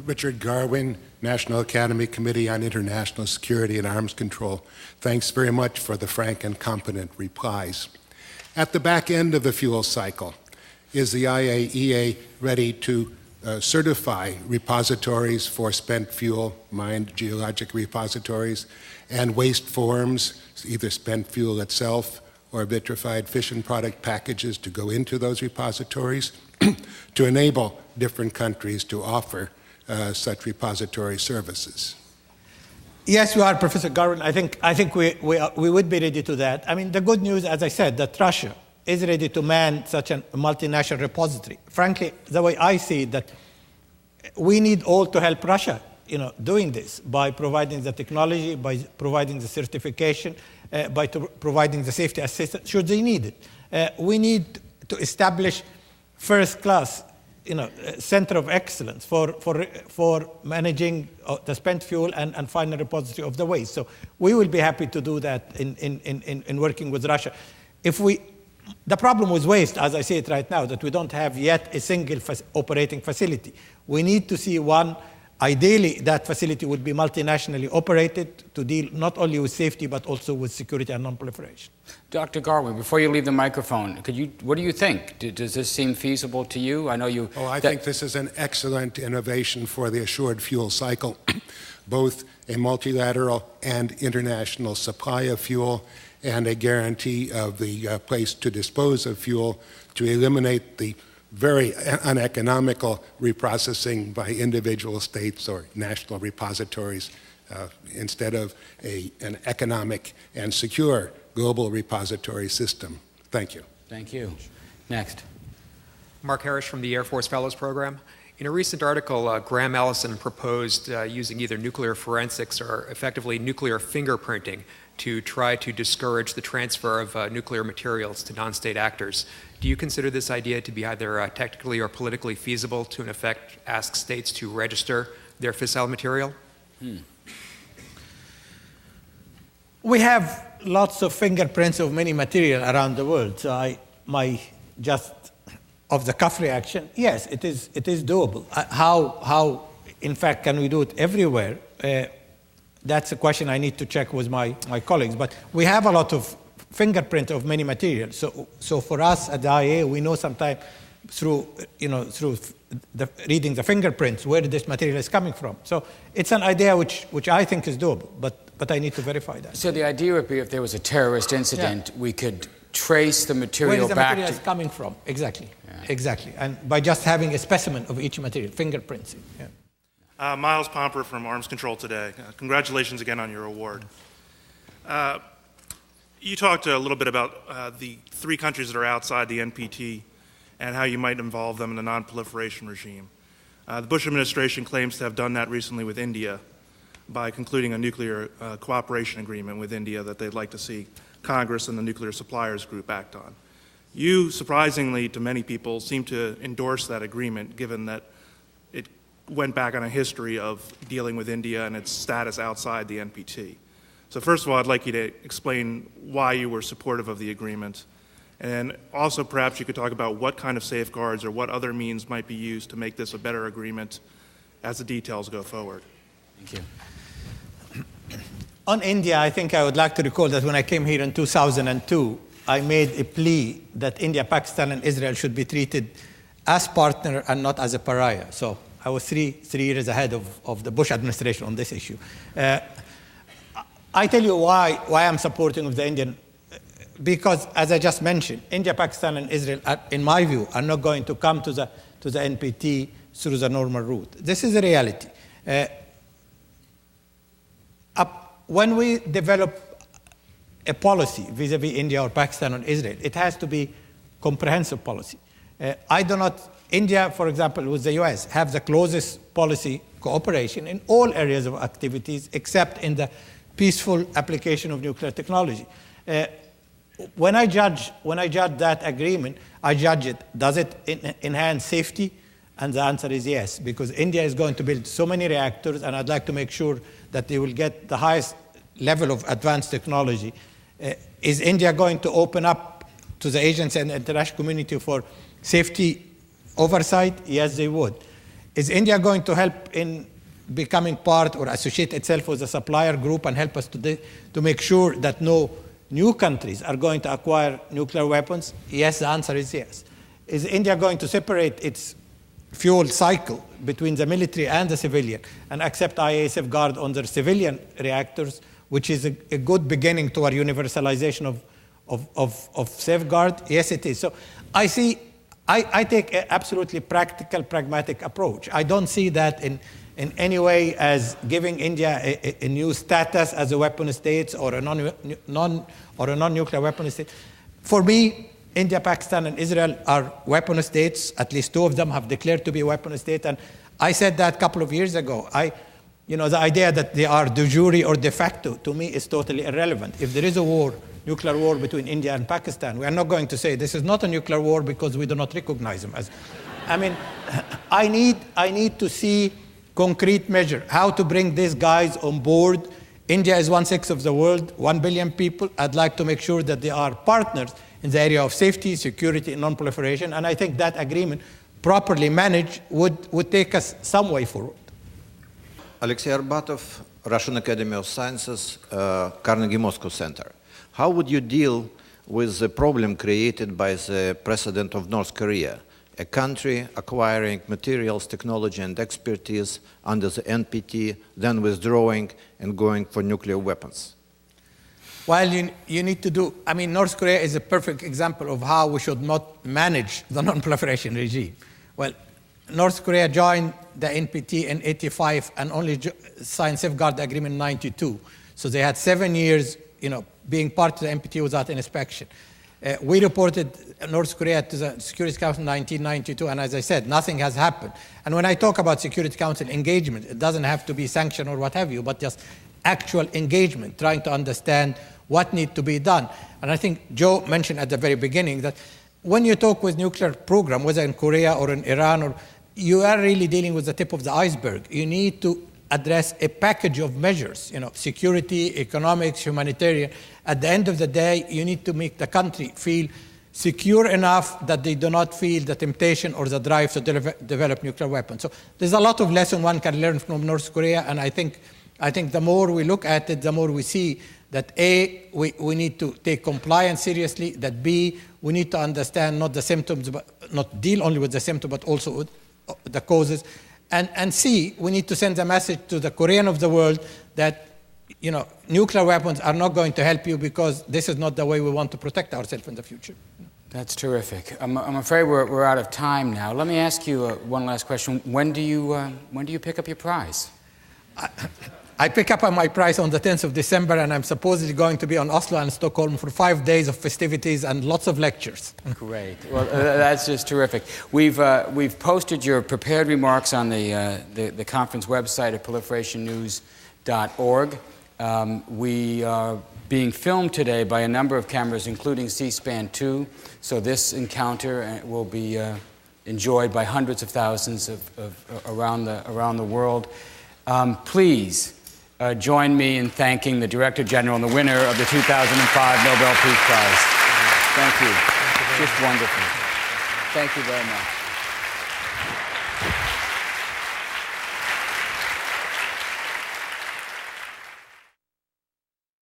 Richard Garwin, National Academy Committee on International Security and Arms Control. Thanks very much for the frank and competent replies. At the back end of the fuel cycle, is the IAEA ready to certify repositories for spent fuel, mined geologic repositories, and waste forms, either spent fuel itself or vitrified fission product packages to go into those repositories to enable different countries to offer such repository services? Yes, we are, Professor Garwin. I think we would be ready to that. I mean, the good news, as I said, that Russia is ready to man such a multinational repository. Frankly, the way I see it, that we need all to help Russia, doing this by providing the technology, by providing the certification, by providing the safety assistance, should they need it. We need to establish first-class, center of excellence for managing the spent fuel and final repository of the waste. So we will be happy to do that in working with Russia. The problem with waste, as I see it right now, that we don't have yet a single operating facility. We need to see one. Ideally, that facility would be multinationally operated to deal not only with safety, but also with security and non-proliferation. Dr. Garwin, before you leave the microphone, what do you think? Does this seem feasible to you? I know you... I think this is an excellent innovation for the assured fuel cycle, both a multilateral and international supply of fuel and a guarantee of the place to dispose of fuel to eliminate the very uneconomical reprocessing by individual states or national repositories instead of an economic and secure global repository system. Thank you. Thank you. Next. Mark Harris from the Air Force Fellows Program. In a recent article, Graham Allison proposed using either nuclear forensics or effectively nuclear fingerprinting to try to discourage the transfer of nuclear materials to non-state actors. Do you consider this idea to be either technically or politically feasible to, in effect, ask states to register their fissile material? We have lots of fingerprints of many material around the world. So my just off-the-cuff reaction, yes, it is doable. How, in fact, can we do it everywhere? That's a question I need to check with my colleagues. But we have a lot of fingerprint of many materials. So for us at the IAEA, we know sometimes through reading the fingerprints where this material is coming from. So it's an idea which I think is doable, but I need to verify that. So the idea would be if there was a terrorist incident, we could trace the material back. Where the material is coming from, exactly. Yeah. Exactly. And by just having a specimen of each material, fingerprints. Yeah. Miles Pomper from Arms Control Today. Congratulations again on your award. You talked a little bit about the 3 countries that are outside the NPT and how you might involve them in the non-proliferation regime. The Bush administration claims to have done that recently with India by concluding a nuclear cooperation agreement with India that they'd like to see Congress and the Nuclear Suppliers Group act on. You, surprisingly to many people, seem to endorse that agreement, given that it went back on a history of dealing with India and its status outside the NPT. So first of all, I'd like you to explain why you were supportive of the agreement. And also perhaps you could talk about what kind of safeguards or what other means might be used to make this a better agreement as the details go forward. Thank you. On India, I think I would like to recall that when I came here in 2002, I made a plea that India, Pakistan, and Israel should be treated as partner and not as a pariah. So I was three years ahead of the Bush administration on this issue. I tell you why I'm supporting of the Indian, because as I just mentioned, India, Pakistan, and Israel, in my view, are not going to come to the NPT through the normal route. This is a reality. When we develop a policy vis-a-vis India or Pakistan or Israel, it has to be comprehensive policy. India, for example, with the US, have the closest policy cooperation in all areas of activities except in the peaceful application of nuclear technology. When I judge that agreement, I judge it, does it enhance safety? And the answer is yes, because India is going to build so many reactors, and I'd like to make sure that they will get the highest level of advanced technology. Is India going to open up to the agency and the international community for safety oversight? Yes, they would. Is India going to help in becoming part or associate itself with a supplier group and help us to make sure that no new countries are going to acquire nuclear weapons? Yes, the answer is yes. Is India going to separate its fuel cycle between the military and the civilian and accept IAEA safeguard on their civilian reactors, which is a good beginning to our universalization of safeguard? Yes, it is. So I take an absolutely practical, pragmatic approach. I don't see that in any way as giving India a new status as a weapon state or a non-nuclear weapon state. For me, India, Pakistan, and Israel are weapon states. At least 2 of them have declared to be weapon state. And I said that a couple of years ago. The idea that they are de jure or de facto, to me, is totally irrelevant. If there is a war, nuclear war between India and Pakistan, we are not going to say this is not a nuclear war because we do not recognize them as. I need to see concrete measure, how to bring these guys on board. India is 1/6 of the world, 1 billion people. I'd like to make sure that they are partners in the area of safety, security, and non-proliferation. And I think that agreement, properly managed, would take us some way forward. Alexei Arbatov, Russian Academy of Sciences, Carnegie Moscow Center. How would you deal with the problem created by the president of North Korea, a country acquiring materials, technology, and expertise under the NPT, then withdrawing and going for nuclear weapons? Well, you need to do, North Korea is a perfect example of how we should not manage the non-proliferation regime. Well, North Korea joined the NPT in 85 and only signed safeguard agreement in 92. So they had 7 years, being part of the NPT without an inspection. We reported North Korea to the Security Council in 1992, and as I said, nothing has happened. And when I talk about Security Council engagement, it doesn't have to be sanction or what have you, but just actual engagement, trying to understand what needs to be done. And I think Joe mentioned at the very beginning that when you talk with nuclear program, whether in Korea or in Iran, you are really dealing with the tip of the iceberg. You need to address a package of measures, security, economics, humanitarian. At the end of the day, you need to make the country feel secure enough that they do not feel the temptation or the drive to develop nuclear weapons. So there's a lot of lessons one can learn from North Korea, and I think the more we look at it, the more we see that A, we need to take compliance seriously, that B, we need to understand not the symptoms, but not deal only with the symptoms, but also with the causes. And C, we need to send a message to the Korean of the world that nuclear weapons are not going to help you because this is not the way we want to protect ourselves in the future. That's terrific. I'm afraid we're out of time now. Let me ask you one last question. When do you pick up your prize? I pick up my prize on the 10th of December, and I'm supposedly going to be on Oslo and Stockholm for 5 days of festivities and lots of lectures. Great. Well, that's just terrific. We've posted your prepared remarks on the conference website at proliferationnews.org. We are being filmed today by a number of cameras, including C-SPAN 2. So this encounter will be enjoyed by hundreds of thousands around the world. Please join me in thanking the Director General and the winner of the 2005 Nobel Peace Prize. Thank you. Just wonderful. Thank you very much.